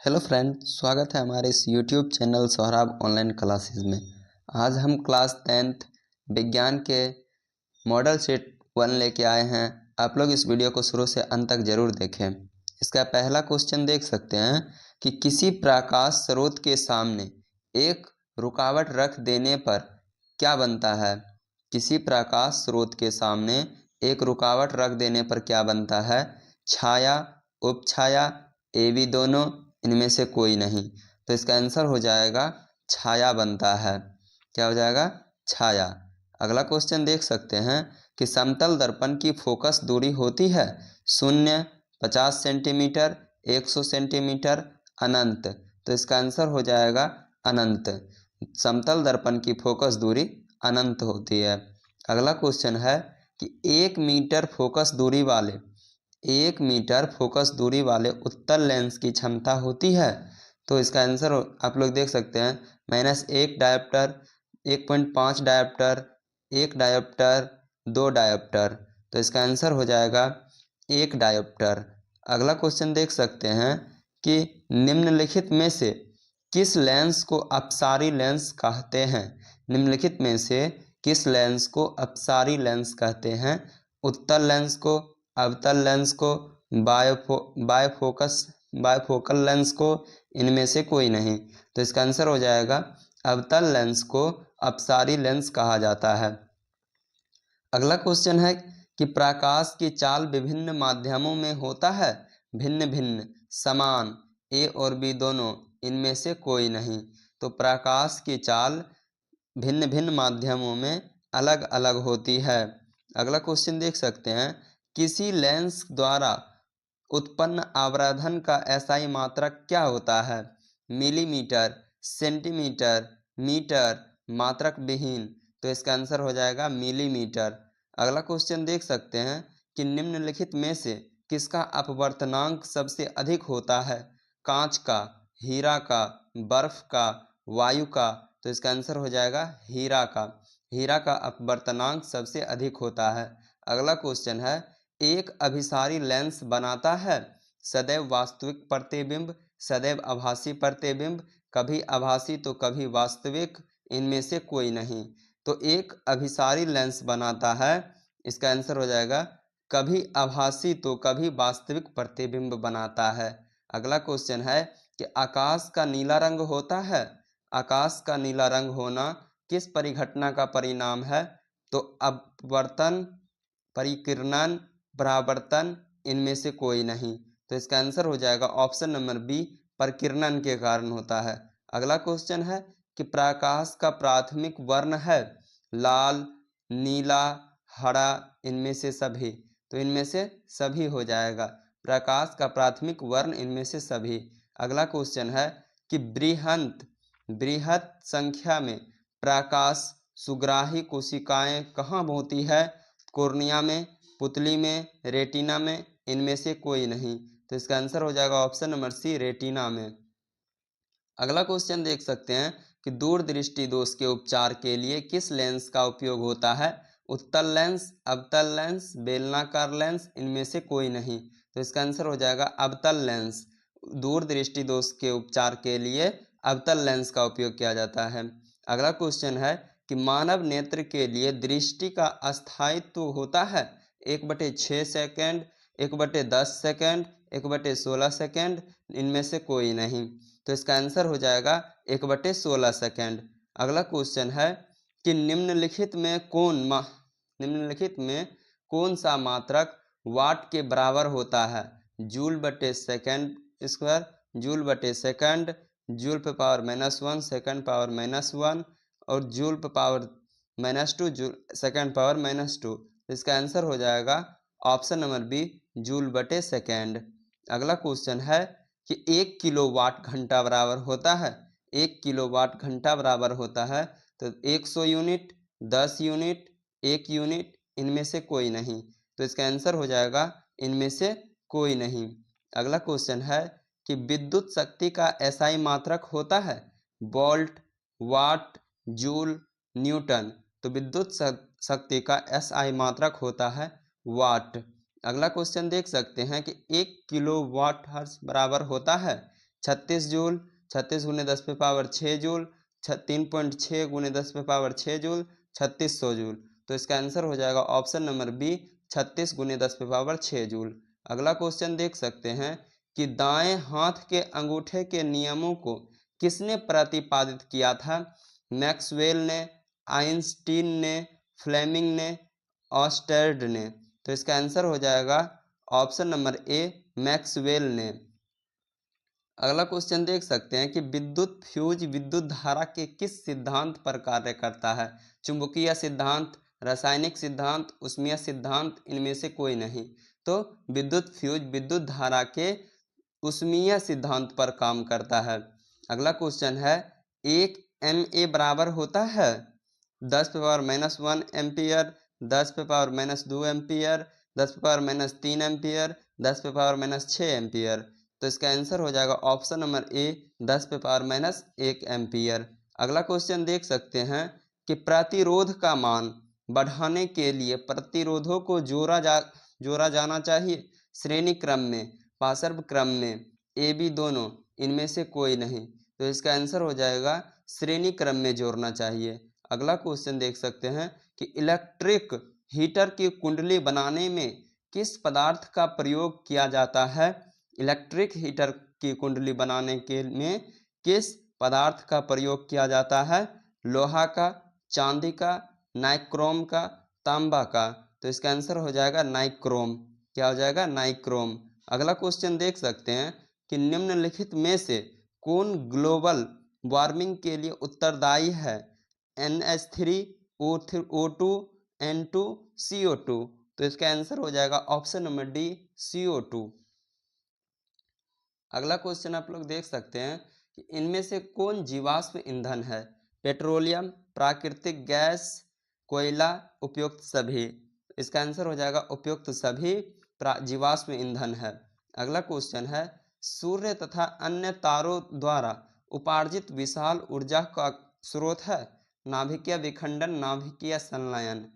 Hello friend, स्वागत है हमारे इस YouTube channel Sohrab online classes में। आज हम क्लास 10th विज्ञान के मॉडल सेट 1 लेके आए हैं। आप लोग इस वीडियो को शुरू से अंत तक ज़रूर देखें। इसका पहला क्वेश्चन देख सकते हैं कि किसी प्रकाश स्रोत के सामने एक रुकावट रख देने पर क्या बनता है। किसी प्रकाश स्रोत के सामने एक रुकावट रख देने पर क्या बनता है। छाया, उपछाया, ए बी दोनों, इनमें से कोई नहीं। तो इसका आंसर हो जाएगा छाया बनता है। क्या हो जाएगा? छाया। अगला क्वेश्चन देख सकते हैं कि समतल दर्पण की फोकस दूरी होती है 0, 50 सेंटीमीटर, 100 सेंटीमीटर, अनंत। तो इसका आंसर हो जाएगा अनंत। समतल दर्पण की फोकस दूरी अनंत होती है। अगला क्वेश्चन है कि 1 मीटर फोकस दूरी वाले उत्तल लेंस की क्षमता होती है। तो इसका आंसर आप लोग देख सकते हैं -1 डायोप्टर, 1.5 डायोप्टर, 1 डायोप्टर, 2 डायोप्टर। तो इसका आंसर हो जाएगा 1 डायोप्टर। अगला क्वेश्चन देख सकते हैं कि निम्नलिखित में से किस लेंस को अपसारी लेंस कहते हैं। निम्नलिखित में से किस लेंस को अपसारी लेंस कहते हैं। उत्तल लेंस को, अवतल लेंस को, बायफोकल लेंस को, इनमें से कोई नहीं। तो इसका आंसर हो जाएगा अवतल लेंस को अपसारी लेंस कहा जाता है। अगला क्वेश्चन है कि प्रकाश की चाल विभिन्न माध्यमों में होता है भिन्न भिन्न, समान, ए और बी दोनों, इनमें से कोई नहीं। तो प्रकाश की चाल भिन्न भिन्न माध्यमों में अलग अलग होती है। अगला क्वेश्चन देख सकते हैं किसी लेंस द्वारा उत्पन्न आवर्धन का एसआई मात्रक क्या होता है। मिलीमीटर, सेंटीमीटर, मीटर, मात्रक विहीन। तो इसका आंसर हो जाएगा मिलीमीटर। अगला क्वेश्चन देख सकते हैं कि निम्नलिखित में से किसका अपवर्तनांक सबसे अधिक होता है। कांच का, हीरा का, बर्फ का, वायु का। तो इसका आंसर हो जाएगा हीरा का। हीरा का अपवर्तनांक सबसे अधिक होता है। अगला क्वेश्चन है एक अभिसारी लेंस बनाता है सदैव वास्तविक प्रतिबिंब, सदैव आभासी प्रतिबिंब, कभी आभासी तो कभी वास्तविक, इनमें से कोई नहीं। तो एक अभिसारी लेंस बनाता है, इसका आंसर हो जाएगा कभी आभासी तो कभी वास्तविक प्रतिबिंब बनाता है। अगला क्वेश्चन है कि आकाश का नीला रंग होता है। आकाश का नीला रंग होना किस परिघटना का परिणाम है। तो अपवर्तन, परिकिरणन, परावर्तन, इनमें से कोई नहीं। तो इसका आंसर हो जाएगा ऑप्शन नंबर बी, परिकिरणन के कारण होता है। अगला क्वेश्चन है कि प्रकाश का प्राथमिक वर्ण है लाल, नीला, हरा, इनमें से सभी। तो इनमें से सभी हो जाएगा। प्रकाश का प्राथमिक वर्ण इनमें से सभी। अगला क्वेश्चन है कि बृहत संख्या में प्रकाश सुग्राही कोशिकाएं कहाँ होती है। कोर्निया में, पुतली में, रेटिना में, इनमें से कोई नहीं। तो इसका आंसर हो जाएगा ऑप्शन नंबर सी, रेटिना में। अगला क्वेश्चन देख सकते हैं कि दूरदृष्टि दोष के उपचार के लिए किस लेंस का उपयोग होता है। उत्तल लेंस, अवतल लेंस, बेलनाकार लेंस, इनमें से कोई नहीं। तो इसका आंसर हो जाएगा अवतल लेंस। दूरदृष्टि दोष के उपचार के लिए अवतल लेंस का उपयोग किया जाता है। अगला क्वेश्चन है कि मानव नेत्र के लिए दृष्टि का अस्थायित्व होता है 1/6 सेकेंड, 1/10 सेकेंड, 1/16 सेकेंड, इनमें से कोई नहीं। तो इसका आंसर हो जाएगा 1/16 सेकेंड। अगला क्वेश्चन है कि निम्नलिखित में कौन सा मात्रक वाट के बराबर होता है। जूल बटे सेकेंड स्क्वायर, जूल बटे सेकेंड, जूल पे पावर -1, सेकेंड पावर -1 और जूल पे पावर -2, जूल सेकेंड पावर -2। इसका आंसर हो जाएगा ऑप्शन नंबर बी, जूल बटे सेकेंड। अगला क्वेश्चन है कि 1 किलोवाट घंटा बराबर होता है। 1 किलोवाट घंटा बराबर होता है तो 100 यूनिट, 10 यूनिट, 1 यूनिट, इनमें से कोई नहीं। तो इसका आंसर हो जाएगा इनमें से कोई नहीं। अगला क्वेश्चन है कि विद्युत शक्ति का एसआई मात्रक होता है वोल्ट, वाट, जूल, न्यूटन। तो विद्युत शक्ति का एसआई मात्रक होता है वाट। अगला क्वेश्चन देख सकते हैं कि 1 किलोवाट हर्ट्ज बराबर होता है 36 जूल, 36 गुने 10 पे पावर 6 जूल, 3.6 गुने 10 पे पावर 6 जूल, 3600 जूल। तो इसका आंसर हो जाएगा ऑप्शन नंबर बी, 36 गुने 10 पे पावर 6 जूल। अगला क्वेश्चन देख सकते हैं कि दाएं हाथ के अंगूठे के नियमों को किसने प्रतिपादित किया था? मैक्सवेल ने, आइंस्टीन ने, फ्लेमिंग ने, ऑस्टेर्ड ने। तो इसका आंसर हो जाएगा ऑप्शन नंबर ए, मैक्सवेल ने। अगला क्वेश्चन देख सकते हैं कि विद्युत फ्यूज विद्युत धारा के किस सिद्धांत पर कार्य करता है? चुंबकीय सिद्धांत, रासायनिक सिद्धांत, ऊष्मीय सिद्धांत, इनमें से कोई नहीं। तो विद्युत फ्यूज विद्युत धारा के ऊष्मीय सिद्धांत पर काम करता है। अगला क्वेश्चन है, एक MA बराबर होता है 10 पे पावर -1 एम्पियर, 10 पे पावर -2 एम्पियर, 10 पे पावर -3 एम्पियर, 10 पे पावर -6 एम्पियर। तो इसका आंसर हो जाएगा ऑप्शन नंबर ए, 10 पे पावर -1 एम्पियर। अगला क्वेश्चन देख सकते हैं कि प्रतिरोध का मान बढ़ाने के लिए प्रतिरोधों को जोड़ा जाना चाहिए श्रेणी क्रम में, पार्श्व क्रम में, ए बी दोनों, इनमें से कोई नहीं। तो इसका आंसर हो जाएगा श्रेणी क्रम में जोड़ना चाहिए। अगला क्वेश्चन देख सकते हैं कि इलेक्ट्रिक हीटर की कुंडली बनाने में किस पदार्थ का प्रयोग किया जाता है? इलेक्ट्रिक हीटर की कुंडली बनाने के में किस पदार्थ का प्रयोग किया जाता है? लोहा का, चांदी का, नाइक्रोम का, तांबा का। तो इसका आंसर हो जाएगा नाइक्रोम। क्या हो जाएगा? नाइक्रोम। अगला क्वेश्चन देख सकते हैं कि निम्नलिखित में से कौन ग्लोबल वार्मिंग के लिए उत्तरदायी है? NH3, O2, N2, CO2। तो इसका आंसर हो जाएगा ऑप्शन नंबर डी, CO2। अगला क्वेश्चन आप लोग देख सकते हैं कि इनमें से कौन जीवाश्म ईंधन है? पेट्रोलियम, प्राकृतिक गैस, कोयला, उपयुक्त सभी। इसका आंसर हो जाएगा उपयुक्त सभी जीवाश्म ईंधन है। अगला क्वेश्चन है, सूर्य तथा अन्य तारों द्वारा उपार्जित विशाल ऊर्जा का स्रोत है? नाभिकीय विखंडन, नाभिकीय संलयन।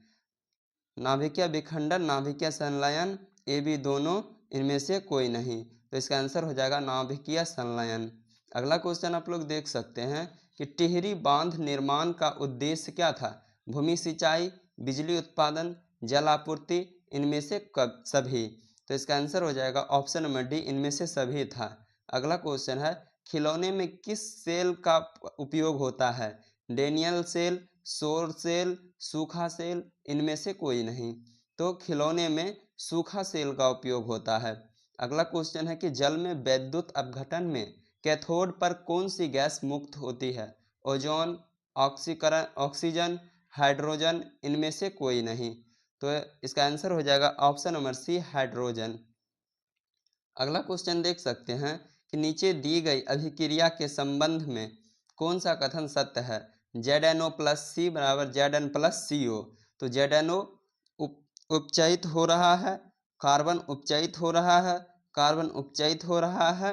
नाभिकीय विखंडन, नाभिकीय संलयन, ए बी दोनों, इनमें से कोई नहीं। तो इसका आंसर हो जाएगा नाभिकीय संलयन। अगला क्वेश्चन आप लोग देख सकते हैं कि टिहरी बांध निर्माण का उद्देश्य क्या था? भूमि सिंचाई, बिजली उत्पादन, जल आपूर्ति, इनमें से सभी। तो इसका आंसर हो जाएगा ऑप्शन नंबर डी, इनमें से सभी था। अगला क्वेश्चन है, खिलौने में किस सेल का उपयोग होता है? डेनियल सेल, सौर सेल, सूखा सेल, इनमें से कोई नहीं। तो खिलौने में सूखा सेल का उपयोग होता है। अगला क्वेश्चन है कि जल में वैद्युत अपघटन में कैथोड पर कौन सी गैस मुक्त होती है? ओजोन, ऑक्सीजन, हाइड्रोजन, इनमें से कोई नहीं। तो इसका आंसर हो जाएगा ऑप्शन नंबर सी, हाइड्रोजन। अगला क्वेश्चन देख सकते हैं कि नीचे दी गई अभिक्रिया के संबंध में कौन सा कथन सत्य है? ZnO प्लस सी बराबर Zn प्लस CO। तो ZnO उपचयित हो रहा है, कार्बन उपचयित हो रहा है, कार्बन उपचयित हो रहा है,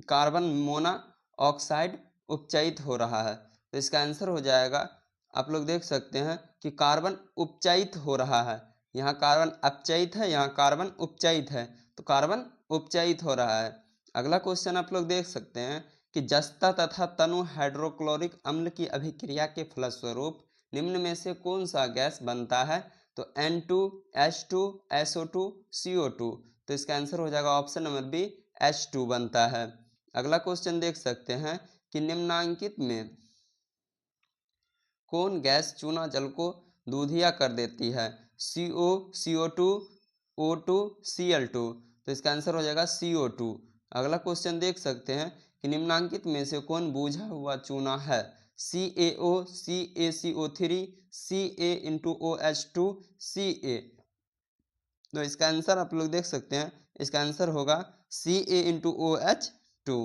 कार्बन मोनोऑक्साइड उपचयित हो रहा है। तो इसका आंसर हो जाएगा, आप लोग देख सकते हैं कि कार्बन उपचयित हो रहा है। यहाँ कार्बन अपचयित है, यहाँ कार्बन उपचयित है, तो कार्बन उपचयित हो रहा है। अगला क्वेश्चन आप लोग देख सकते हैं कि जस्ता तथा तनु हाइड्रोक्लोरिक अम्ल की अभिक्रिया के फलस्वरूप निम्न में से कौन सा गैस बनता है? तो N2, H2, SO2, CO2। तो इसका आंसर हो जाएगा ऑप्शन नंबर बी, H2 बनता है। अगला क्वेश्चन देख सकते हैं कि निम्नांकित में कौन गैस चूना जल को दूधिया कर देती है? CO, CO2, O2, Cl2। तो इसका आंसर हो जाएगा CO2। अगला क्वेश्चन देख सकते हैं कि निम्नांकित में से कौन बूझा हुआ चूना है? CaO, CaCO3, Ca*OH2, Ca। तो इसका आंसर आप लोग देख सकते हैं, इसका आंसर होगा Ca*OH2।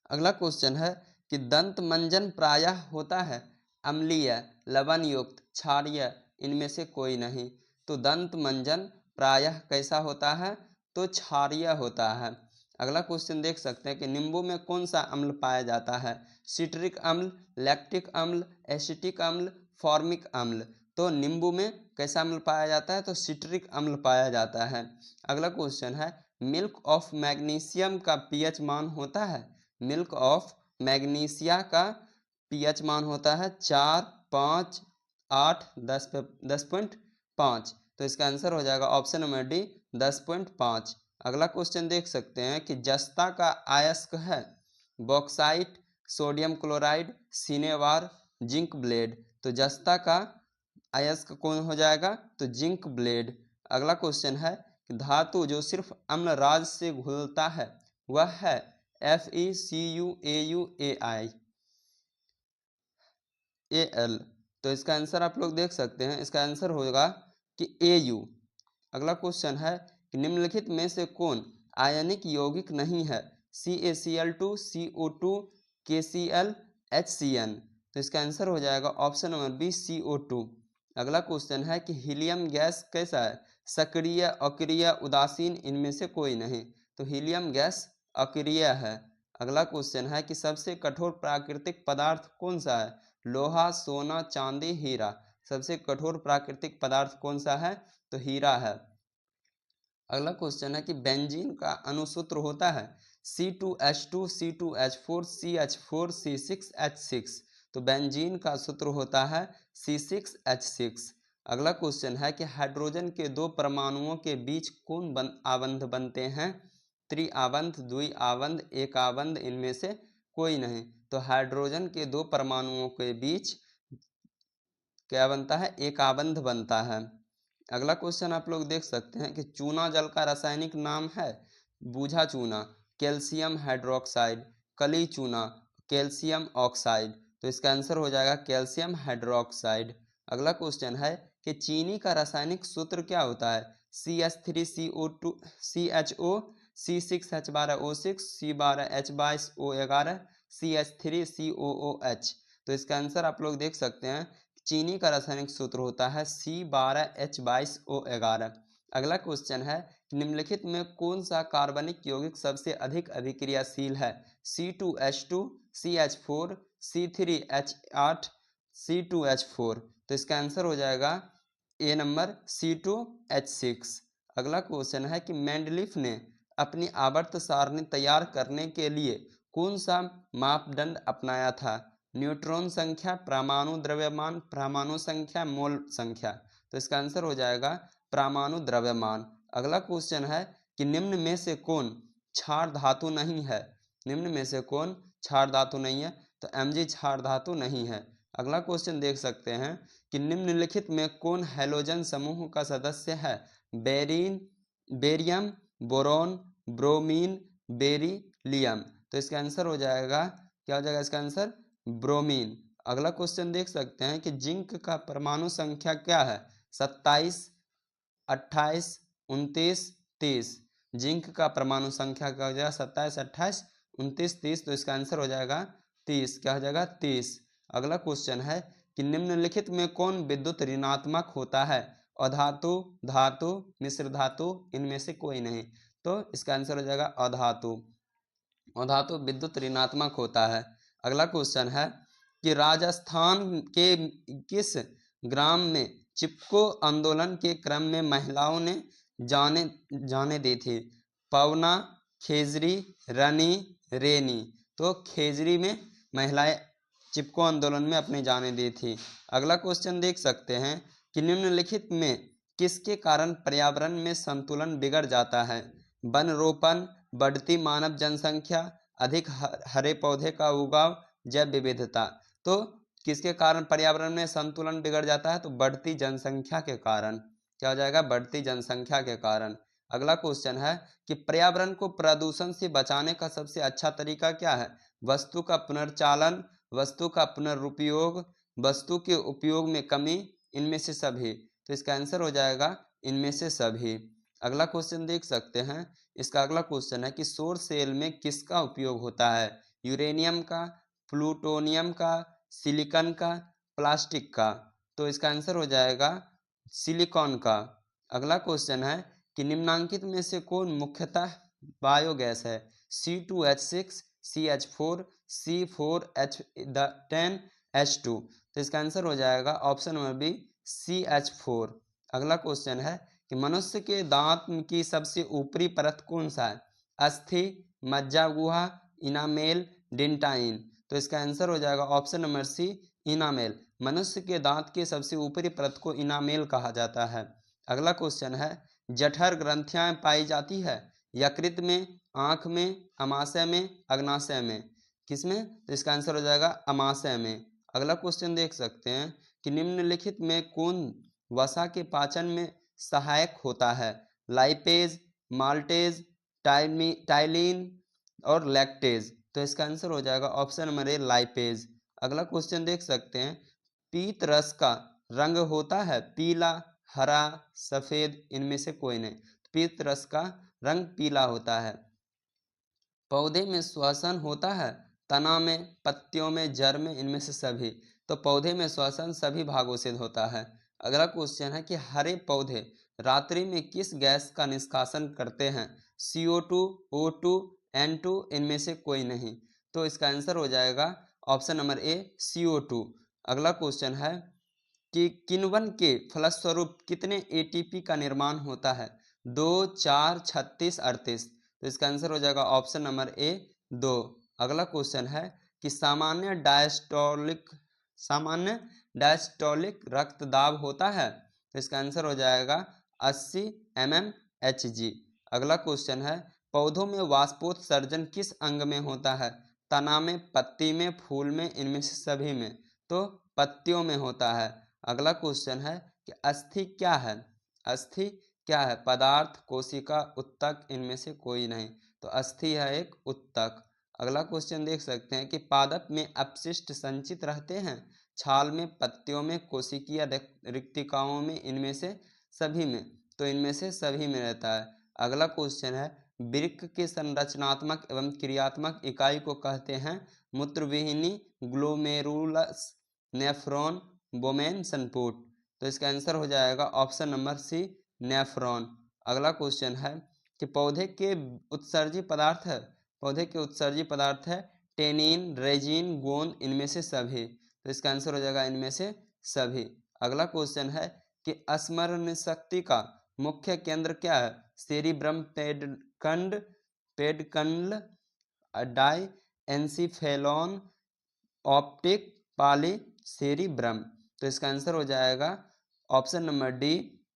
अगला क्वेश्चन है कि दंत मंजन प्रायः होता है अम्लीय, लवण युक्त, क्षारीय, इनमें से कोई नहीं। तो दंत मंजन प्रायः कैसा होता है? तो क्षारीय होता है। अगला क्वेश्चन देख सकते हैं कि नींबू में कौन सा अम्ल पाया जाता है? सिट्रिक अम्ल, लैक्टिक अम्ल, एसिटिक अम्ल, फॉर्मिक अम्ल। तो नींबू में कैसा अम्ल पाया जाता है? तो सिट्रिक अम्ल पाया जाता है। अगला क्वेश्चन है, मिल्क ऑफ मैग्नीशियम का पीएच मान होता है, मिल्क ऑफ मैग्नीशिया का पीएच मान होता है 4, 5, 8, 10.5। तो इसका आंसर हो जाएगा ऑप्शन नंबर डी 10.5। अगला क्वेश्चन देख सकते हैं कि जस्ता का अयस्क है bauxite, sodium chloride, cinnabar, zinc blende. तो जस्ता का अयस्क कौन हो जाएगा, तो जिंक ब्लेड। अगला क्वेश्चन है कि धातु जो सिर्फ अम्ल राज से घुलता है वह है FeCuAuAl। तो इसका आंसर आप लोग देख सकते हैं, इसका आंसर होगा कि Au। अगला क्वेश्चन है कि निम्नलिखित में से कौन आयनिक यौगिक नहीं है, CaCl2, CO2, KCl, HCN। तो इसका आंसर हो जाएगा ऑप्शन नंबर बी CO2। अगला क्वेश्चन है कि हीलियम गैस कैसा है, सक्रिय, अक्रिय, उदासीन, इनमें से कोई नहीं। तो हीलियम गैस अक्रिय है। अगला क्वेश्चन है कि सबसे कठोर प्राकृतिक पदार्थ कौन सा है, लोहा, सोना, चांदी, हीरा। सबसे कठोर प्राकृतिक पदार्थ कौन सा है, तो हीरा है। अगला क्वेश्चन है कि बेंजीन का अणुसूत्र होता है C2H2, C2H4, CH4, C6H6। तो बेंजीन का सूत्र होता है C6H6। अगला क्वेश्चन है कि हाइड्रोजन के दो परमाणुओं के बीच कौन आबंध बनते हैं, त्रिआबंध, द्विआबंध, एक आबंध, इनमें से कोई नहीं। तो हाइड्रोजन के दो परमाणुओं के बीच क्या बनता है, एक आबंध बनता है। अगला क्वेश्चन आप लोग देख सकते हैं कि चूना जल का रासायनिक नाम है बूझा चूना, कैल्शियम हाइड्रोक्साइड, कली चूना, कैल्शियम ऑक्साइड। तो इसका आंसर हो जाएगा कैल्शियम हाइड्रोक्साइड। अगला क्वेश्चन है कि चीनी का रासायनिक सूत्र क्या होता है, CH3CO2 CHO, C6H12O6, C12H22O11, CH3COOH। तो इसका आंसर आप लोग देख सकते हैं, चीनी का रासायनिक सूत्र होता है C12H22O11। अगला क्वेश्चन है निम्नलिखित में कौन सा कार्बनिक यौगिक सबसे अधिक अभिक्रियाशील है, C2H2, CH4, C3H8, C2H4। तो इसका आंसर हो जाएगा ए नंबर C2H6। अगला क्वेश्चन है कि मेंडलीफ ने अपनी आवर्त सारणी तैयार करने के लिए कौन सा मापदंड अपनाया था, न्यूट्रॉन संख्या, परमाणु द्रव्यमान, परमाणु संख्या, मोल संख्या। तो इसका आंसर हो जाएगा परमाणु द्रव्यमान। अगला क्वेश्चन है कि निम्न में से कौन क्षार धातु नहीं है, निम्न में से कौन क्षार धातु नहीं है, तो Mg क्षार धातु नहीं है। अगला क्वेश्चन देख सकते हैं कि निम्नलिखित में कौन हैलोजन समूह का सदस्य है, बेरियम, बोरॉन, ब्रोमीन, बेरिलियम। तो इसका आंसर हो जाएगा, क्या हो जाएगा इसका आंसर, ब्रोमीन। अगला क्वेश्चन देख सकते हैं कि जिंक का परमाणु संख्या क्या है, 27, 28, 29, 30। जिंक का परमाणु संख्या क्या हो जाएगा, 27, 28, 29, 30। तो इसका आंसर हो जाएगा 30। क्या हो जाएगा, 30। अगला क्वेश्चन है कि निम्नलिखित में कौन विद्युत ऋणात्मक होता है, अधातु, धातु, मिश्र धातु, इनमें से कोई नहीं। तो इसका आंसर हो जाएगा अधातु। अधातु विद्युत ऋणात्मक होता है। अगला क्वेश्चन है कि राजस्थान के किस ग्राम में चिपको आंदोलन के क्रम में महिलाओं ने जाने दी थी, पवना, खेजरी, रनी, रेनी। तो खेजरी में महिलाएं चिपको आंदोलन में अपनी जानें दी थी। अगला क्वेश्चन देख सकते हैं कि निम्नलिखित में किसके कारण पर्यावरण में संतुलन बिगड़ जाता है, वन रोपण, बढ़ती मानव जनसंख्या, अधिक हरे पौधे का उगाव, जैव विविधता। तो किसके कारण पर्यावरण में संतुलन बिगड़ जाता है, तो बढ़ती जनसंख्या के कारण। क्या हो जाएगा, बढ़ती जनसंख्या के कारण। अगला क्वेश्चन है कि पर्यावरण को प्रदूषण से बचाने का सबसे अच्छा तरीका क्या है, वस्तु का पुनर्चालन, वस्तु का पुनर्उपयोग, वस्तु के उपयोग में कमी, इनमें से सभी। तो इसका आंसर हो जाएगा इनमें से सभी। अगला क्वेश्चन देख सकते हैं, इसका अगला क्वेश्चन है कि सौर सेल में किसका उपयोग होता है, यूरेनियम का, प्लूटोनियम का, सिलिकॉन का, प्लास्टिक का। तो इसका आंसर हो जाएगा सिलिकॉन का। अगला क्वेश्चन है कि निम्नांकित में से कौन मुख्यतः बायोगैस है, C2H6, CH4, C4H10H2। तो इसका आंसर हो जाएगा ऑप्शन नंबर बी CH4। अगला क्वेश्चन है कि मनुष्य के दांत की सबसे ऊपरी परत कौन सा है? अस्थि, मज्जा गुहा, इनामेल, डेंटाइन। तो इसका आंसर हो जाएगा ऑप्शन नंबर सी, इनामेल। मनुष्य के दांत की सबसे ऊपरी परत को इनामेल कहा जाता है। अगला क्वेश्चन है, जठर ग्रंथियां पाई जाती है यकृत में, आंख में, अमाशय में, अग्नाशय में? किसमें? तो इसका आंसर हो जाएगा अमाशय में। अगला क्वेश्चन देख सकते हैं कि निम्नलिखित में कौन वसा के पाचन में सहायक होता है? लाइपेज, माल्टेज, टाइलिन और लैक्टेज। तो इसका आंसर हो जाएगा ऑप्शन नंबर ए, लाइपेज। अगला क्वेश्चन देख सकते हैं, पीत रस का रंग होता है पीला, हरा, सफेद, इनमें से कोई नहीं। पीत रस का रंग पीला होता है। पौधे में श्वसन होता है तना में, पत्तियों में, जड़ में, इनमें से सभी। तो पौधे में श्वसन सभी भागों से होता है। अगला क्वेश्चन है कि हरे पौधे रात्रि में किस गैस का निष्कासन करते हैं? CO2, O2, N2, इनमें से कोई नहीं। तो इसका आंसर हो जाएगा ऑप्शन नंबर ए, CO2। अगला क्वेश्चन है कि किण्वन के फलस्वरूप कितने ATP का निर्माण होता है? 2, 4, 36, 38। तो इसका आंसर हो जाएगा ऑप्शन नंबर ए, 2। अगला क्वेश्चन है कि सामान्य डायस्टोलिक रक्तदाब होता है? तो इसका आंसर हो जाएगा 80 mmHg। अगला क्वेश्चन है, पौधों में वाष्पोत्सर्जन किस अंग में होता है? तना में, पत्ती में, फूल में, इनमें से सभी में। तो पत्तियों में होता है। अगला क्वेश्चन है कि अस्थि क्या है? अस्थि क्या है? पदार्थ, कोशिका, उत्तक, इनमें से कोई नहीं। तो अस्थि है एक उत्तक। अगला क्वेश्चन देख सकते हैं कि पादप में अपशिष्ट संचित रहते हैं? छाल में, पत्तियों में, कोशिकीय रिक्तिकाओं में, इनमें से सभी में। तो इनमें से सभी में रहता है। अगला क्वेश्चन है, वृक्क के संरचनात्मक एवं क्रियात्मक इकाई को कहते हैं? मूत्रविहीनी, ग्लोमेरुलस, नेफ्रॉन, बोमेन, संपुट। तो इसका आंसर हो जाएगा ऑप्शन नंबर सी, नेफ्रॉन। अगला क्वेश्चन है कि पौधे के उत्सर्जी पदार्थ है? पौधे के उत्सर्जी पदार्थ है टेनिन, रेजिन, गोंद, इनमें से सभी। तो इसका आंसर हो जाएगा इनमें से सभी। अगला क्वेश्चन है कि स्मरण शक्ति का मुख्य केंद्र क्या है? सेरिब्रम, पेडकंड, डाई एंसिफेलॉन, ऑप्टिक, पाली, सेरिब्रम। तो इसका आंसर हो जाएगा ऑप्शन नंबर डी,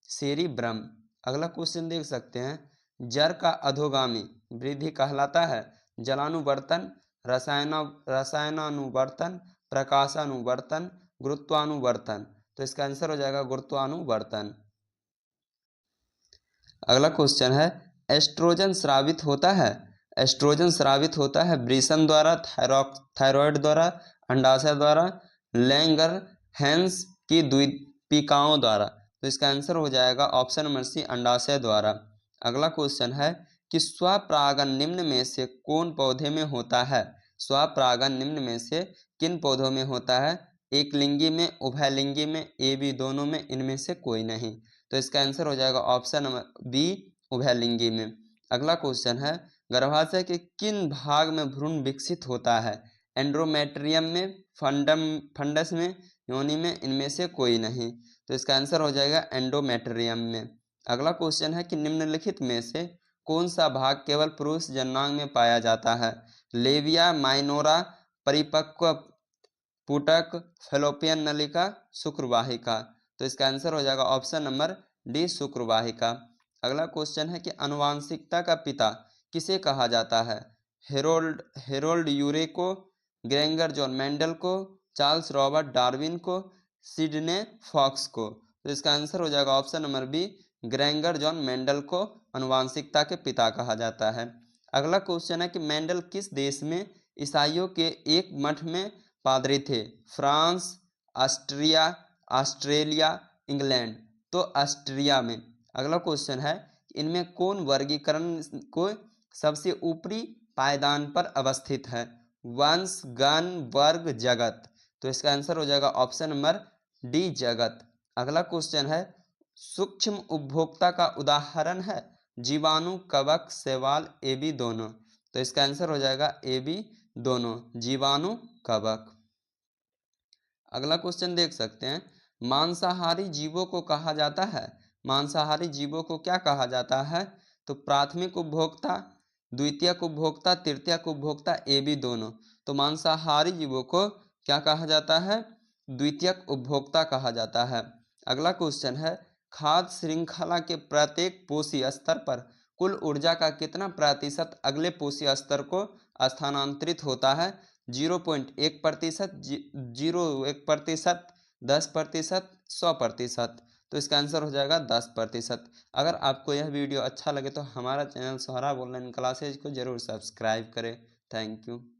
सेरिब्रम। अगला क्वेश्चन देख सकते हैं, जड़ का अधोगामी वृद्धि कहलाता है? जलानुवर्तन, रसायनानुवर्तन, प्रकाशानुवर्तन, गुरुत्वानुवर्तन। तो इसका आंसर हो जाएगा गुरुत्वानुवर्तन। अगला क्वेश्चन है, एस्ट्रोजन स्रावित होता है? एस्ट्रोजन स्रावित होता है वृषण द्वारा, थायराइड द्वारा, अंडाशय द्वारा, लैंगरहैंस की द्वीपिकाओं द्वारा। तो इसका आंसर हो जाएगा ऑप्शन नंबर सी, अंडाशय द्वारा। अगला क्वेश्चन है कि स्वपरागन निम्न में से कौन पौधे में होता है? स्वपरागन निम्न में से किन पौधों में होता है? एक लिंगी में, उभयलिंगी में, ए बी दोनों में, इनमें से कोई नहीं। तो इसका आंसर हो जाएगा ऑप्शन नंबर बी, उभयलिंगी में। अगला क्वेश्चन है, गर्भाशय के किन भाग में भ्रूण विकसित होता है? एंड्रोमेट्रियम में, फंडस में, योनि में, इनमें से कोई नहीं। तो इसका आंसर हो जाएगा एंडोमेट्रियम में। अगला क्वेश्चन है कि निम्नलिखित में से कौन सा भाग केवल पुरुष जननांग में पाया जाता है? लेविया माइनोरा, परिपक्व पुटक, फैलोपियन नलिका, शुक्रवाहिका। तो इसका आंसर हो जाएगा ऑप्शन नंबर डी, शुक्रवाहिका। अगला क्वेश्चन है कि आनुवांशिकता का पिता किसे कहा जाता है? हेरोल्ड यूरे को, ग्रेंगर जॉन मेंडल को, चार्ल्स रॉबर्ट डार्विन को, सिडने फॉक्स को। तो इसका आंसर हो जाएगा option number B, Gregor John Mendel को आनुवांशिकता के पिता कहा जाता है। अगला क्वेश्चन है कि मेंडल किस देश में ईसाइयों के एक मठ में पादरी थे? France, Austria, Australia, England. तो ऑस्ट्रिया में। अगला क्वेश्चन है, इनमें कौन वर्गीकरण को सबसे ऊपरी पायदान पर अवस्थित है? वंश, गण, वर्ग, जगत। तो इसका आंसर हो जाएगा ऑप्शन नंबर डी, जगत। अगला क्वेश्चन है, सूक्ष्म उपभोक्ता का उदाहरण है? जीवाणु, कवक, शैवाल, ए बी दोनों। तो इसका आंसर हो जाएगा ए बी दोनों, जीवाणु, कवक। अगला क्वेश्चन देख सकते हैं, मांसाहारी जीवों को कहा जाता है? मांसाहारी जीवों को क्या कहा जाता है? तो प्राथमिक उपभोक्ता, द्वितीयक उपभोक्ता, तृतीयक उपभोक्ता, ए बी दोनों। तो मांसाहारी जीवों को क्या कहा जाता है? द्वितीयक उपभोक्ता कहा जाता है। अगला क्वेश्चन है, खाद्य श्रृंखला के प्रत्येक पोषी स्तर पर कुल ऊर्जा का कितना प्रतिशत अगले पोषी स्तर को स्थानांतरित होता है? 0.1%, 0.1%, 10%, 100%। तो इसका आंसर हो जाएगा 10%। अगर आपको यह वीडियो अच्छा लगे तो हमारा चैनल सौरभ ऑनलाइन क्लासेज को जरूर सब्सक्राइब करें। Thank you.